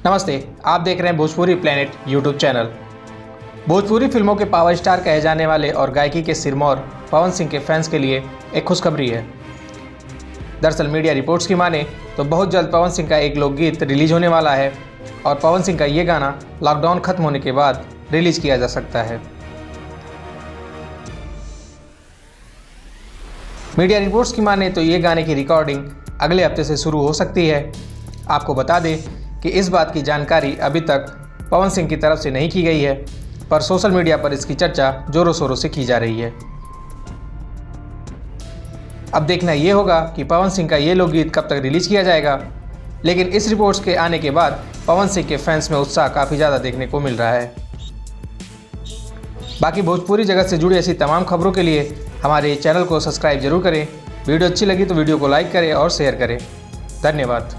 नमस्ते, आप देख रहे हैं Bhojpuri planet YouTube channel. Bhojpuri फिल्मों के पावर स्टार कहे जाने वाले और गायकी के सिरमौर पवन सिंह के फैंस के लिए एक खुशखबरी है। दरअसल मीडिया रिपोर्ट्स की माने तो बहुत जल्द पवन सिंह का एक लोकगीत रिलीज होने वाला है और पवन सिंह का ये गाना लॉकडाउन खत्म होने के बाद रिलीज किया जा सकता है। मीडिया रिपोर्ट्स की माने तो ये गाने की रिकॉर्डिंग अगले हफ्ते से शुरू हो सकती है। आपको बता दें कि इस बात की जानकारी अभी तक पवन सिंह की तरफ से नहीं की गई है, पर सोशल मीडिया पर इसकी चर्चा जोरों शोरों से की जा रही है। अब देखना ये होगा कि पवन सिंह का ये लोकगीत कब तक रिलीज किया जाएगा, लेकिन इस रिपोर्ट्स के आने के बाद पवन सिंह के फैंस में उत्साह काफ़ी ज़्यादा देखने को मिल रहा है। बाकी भोजपुरी जगत से जुड़ी ऐसी तमाम खबरों के लिए हमारे चैनल को सब्सक्राइब जरूर करें। वीडियो अच्छी लगी तो वीडियो को लाइक करें और शेयर करें। धन्यवाद।